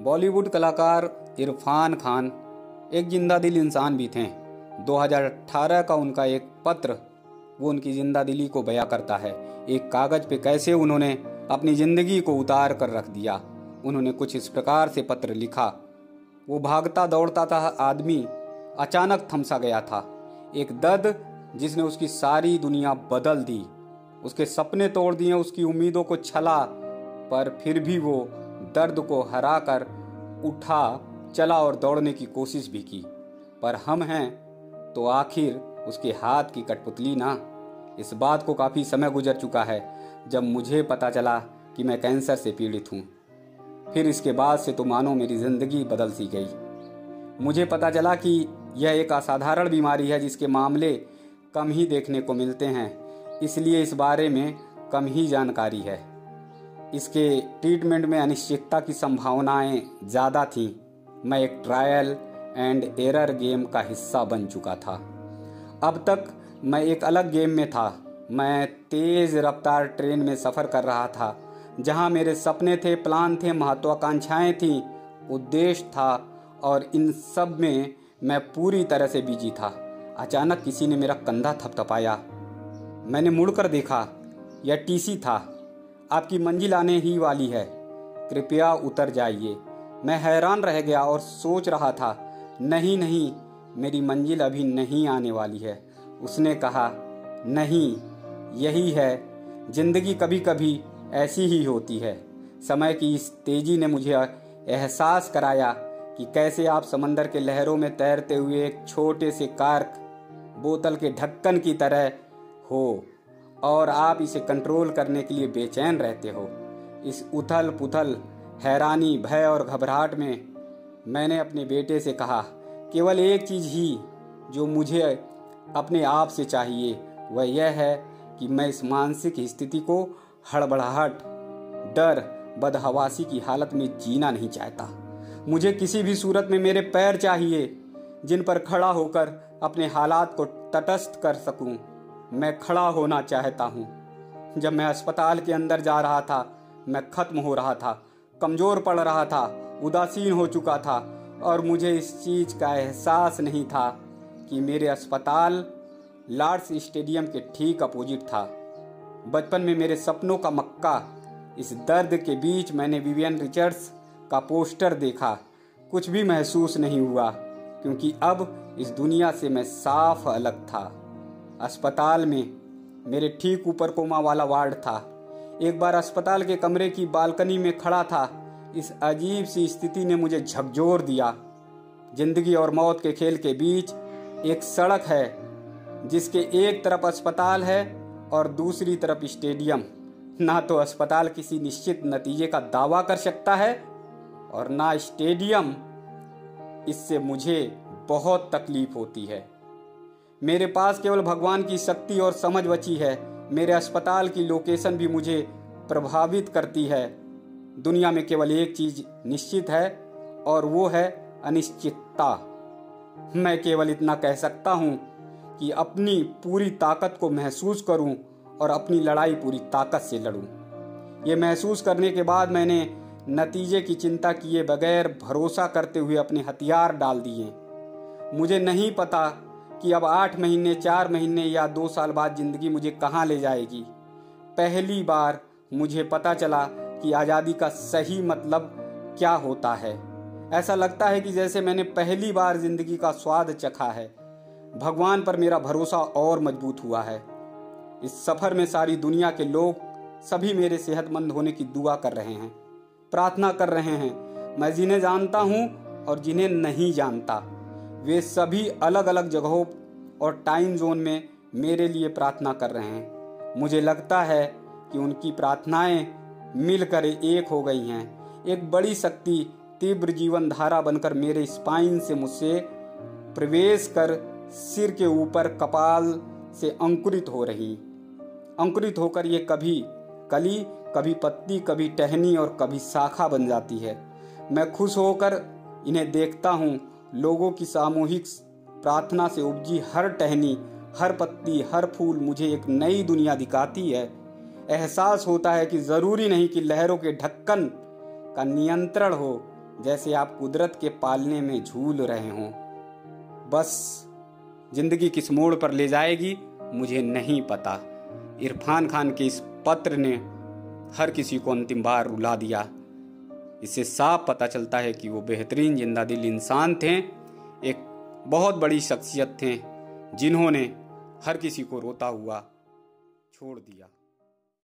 बॉलीवुड कलाकार इरफान खान एक जिंदा दिल इंसान भी थे। 2018 का उनका एक पत्र वो उनकी जिंदा दिली को बयां करता है। एक कागज पे कैसे उन्होंने अपनी जिंदगी को उतार कर रख दिया। उन्होंने कुछ इस प्रकार से पत्र लिखा। वो भागता दौड़ता था आदमी अचानक थमसा गया था। एक दर्द जिसने उसकी सारी दुनिया बदल दी, उसके सपने तोड़ दिए, उसकी उम्मीदों को छला, पर फिर भी वो दर्द को हरा कर उठा, चला और दौड़ने की कोशिश भी की। पर हम हैं तो आखिर उसके हाथ की कठपुतली ना। इस बात को काफ़ी समय गुजर चुका है जब मुझे पता चला कि मैं कैंसर से पीड़ित हूँ। फिर इसके बाद से तो मानो मेरी ज़िंदगी बदल सी गई। मुझे पता चला कि यह एक असाधारण बीमारी है जिसके मामले कम ही देखने को मिलते हैं, इसलिए इस बारे में कम ही जानकारी है। इसके ट्रीटमेंट में अनिश्चितता की संभावनाएं ज़्यादा थीं। मैं एक ट्रायल एंड एरर गेम का हिस्सा बन चुका था। अब तक मैं एक अलग गेम में था। मैं तेज़ रफ्तार ट्रेन में सफ़र कर रहा था जहां मेरे सपने थे, प्लान थे, महत्वाकांक्षाएं थीं, उद्देश्य था, और इन सब में मैं पूरी तरह से बिजी था। अचानक किसी ने मेरा कंधा थपथपाया। मैंने मुड़कर देखा। यह टीसी था। आपकी मंजिल आने ही वाली है, कृपया उतर जाइए। मैं हैरान रह गया और सोच रहा था, नहीं नहीं, मेरी मंजिल अभी नहीं आने वाली है। उसने कहा, नहीं, यही है, जिंदगी कभी कभी ऐसी ही होती है। समय की इस तेजी ने मुझे एहसास कराया कि कैसे आप समंदर के लहरों में तैरते हुए एक छोटे से कार्क बोतल के ढक्कन की तरह हो और आप इसे कंट्रोल करने के लिए बेचैन रहते हो। इस उथल पुथल, हैरानी, भय और घबराहट में मैंने अपने बेटे से कहा, केवल एक चीज़ ही जो मुझे अपने आप से चाहिए वह यह है कि मैं इस मानसिक स्थिति को हड़बड़ाहट, डर, बदहवासी की हालत में जीना नहीं चाहता। मुझे किसी भी सूरत में मेरे पैर चाहिए जिन पर खड़ा होकर अपने हालात को तटस्थ कर सकूं। मैं खड़ा होना चाहता हूं। जब मैं अस्पताल के अंदर जा रहा था, मैं खत्म हो रहा था, कमज़ोर पड़ रहा था, उदासीन हो चुका था, और मुझे इस चीज़ का एहसास नहीं था कि मेरे अस्पताल लॉर्ड्स स्टेडियम के ठीक अपोजिट था। बचपन में मेरे सपनों का मक्का। इस दर्द के बीच मैंने विवियन रिचर्ड्स का पोस्टर देखा। कुछ भी महसूस नहीं हुआ क्योंकि अब इस दुनिया से मैं साफ अलग था। अस्पताल में मेरे ठीक ऊपर कोमा वाला वार्ड था। एक बार अस्पताल के कमरे की बालकनी में खड़ा था। इस अजीब सी स्थिति ने मुझे झकझोर दिया। जिंदगी और मौत के खेल के बीच एक सड़क है जिसके एक तरफ अस्पताल है और दूसरी तरफ स्टेडियम। ना तो अस्पताल किसी निश्चित नतीजे का दावा कर सकता है और ना स्टेडियम। इससे मुझे बहुत तकलीफ होती है। मेरे पास केवल भगवान की शक्ति और समझ बची है। मेरे अस्पताल की लोकेशन भी मुझे प्रभावित करती है। दुनिया में केवल एक चीज निश्चित है और वो है अनिश्चितता। मैं केवल इतना कह सकता हूँ कि अपनी पूरी ताकत को महसूस करूँ और अपनी लड़ाई पूरी ताकत से लड़ूँ। ये महसूस करने के बाद मैंने नतीजे की चिंता किए बगैर भरोसा करते हुए अपने हथियार डाल दिए। मुझे नहीं पता कि अब 8 महीने, 4 महीने या 2 साल बाद जिंदगी मुझे कहाँ ले जाएगी। पहली बार मुझे पता चला कि आज़ादी का सही मतलब क्या होता है। ऐसा लगता है कि जैसे मैंने पहली बार जिंदगी का स्वाद चखा है। भगवान पर मेरा भरोसा और मजबूत हुआ है। इस सफ़र में सारी दुनिया के लोग सभी मेरे सेहतमंद होने की दुआ कर रहे हैं, प्रार्थना कर रहे हैं। मैं जिन्हें जानता हूँ और जिन्हें नहीं जानता, वे सभी अलग अलग जगहों और टाइम जोन में मेरे लिए प्रार्थना कर रहे हैं। मुझे लगता है कि उनकी प्रार्थनाएं मिलकर एक हो गई हैं। एक बड़ी शक्ति तीव्र जीवन धारा बनकर मेरे स्पाइन से मुझसे प्रवेश कर सिर के ऊपर कपाल से अंकुरित हो रही। अंकुरित होकर ये कभी कली, कभी पत्ती, कभी टहनी और कभी शाखा बन जाती है। मैं खुश होकर इन्हें देखता हूँ। लोगों की सामूहिक प्रार्थना से उपजी हर टहनी, हर पत्ती, हर फूल मुझे एक नई दुनिया दिखाती है। एहसास होता है कि ज़रूरी नहीं कि लहरों के ढक्कन का नियंत्रण हो, जैसे आप कुदरत के पालने में झूल रहे हों। बस जिंदगी किस मोड़ पर ले जाएगी मुझे नहीं पता। इरफान खान के इस पत्र ने हर किसी को अंतिम बार रुला दिया। इससे साफ पता चलता है कि वो बेहतरीन जिंदा दिल इंसान थे, एक बहुत बड़ी शख्सियत थे जिन्होंने हर किसी को रोता हुआ छोड़ दिया।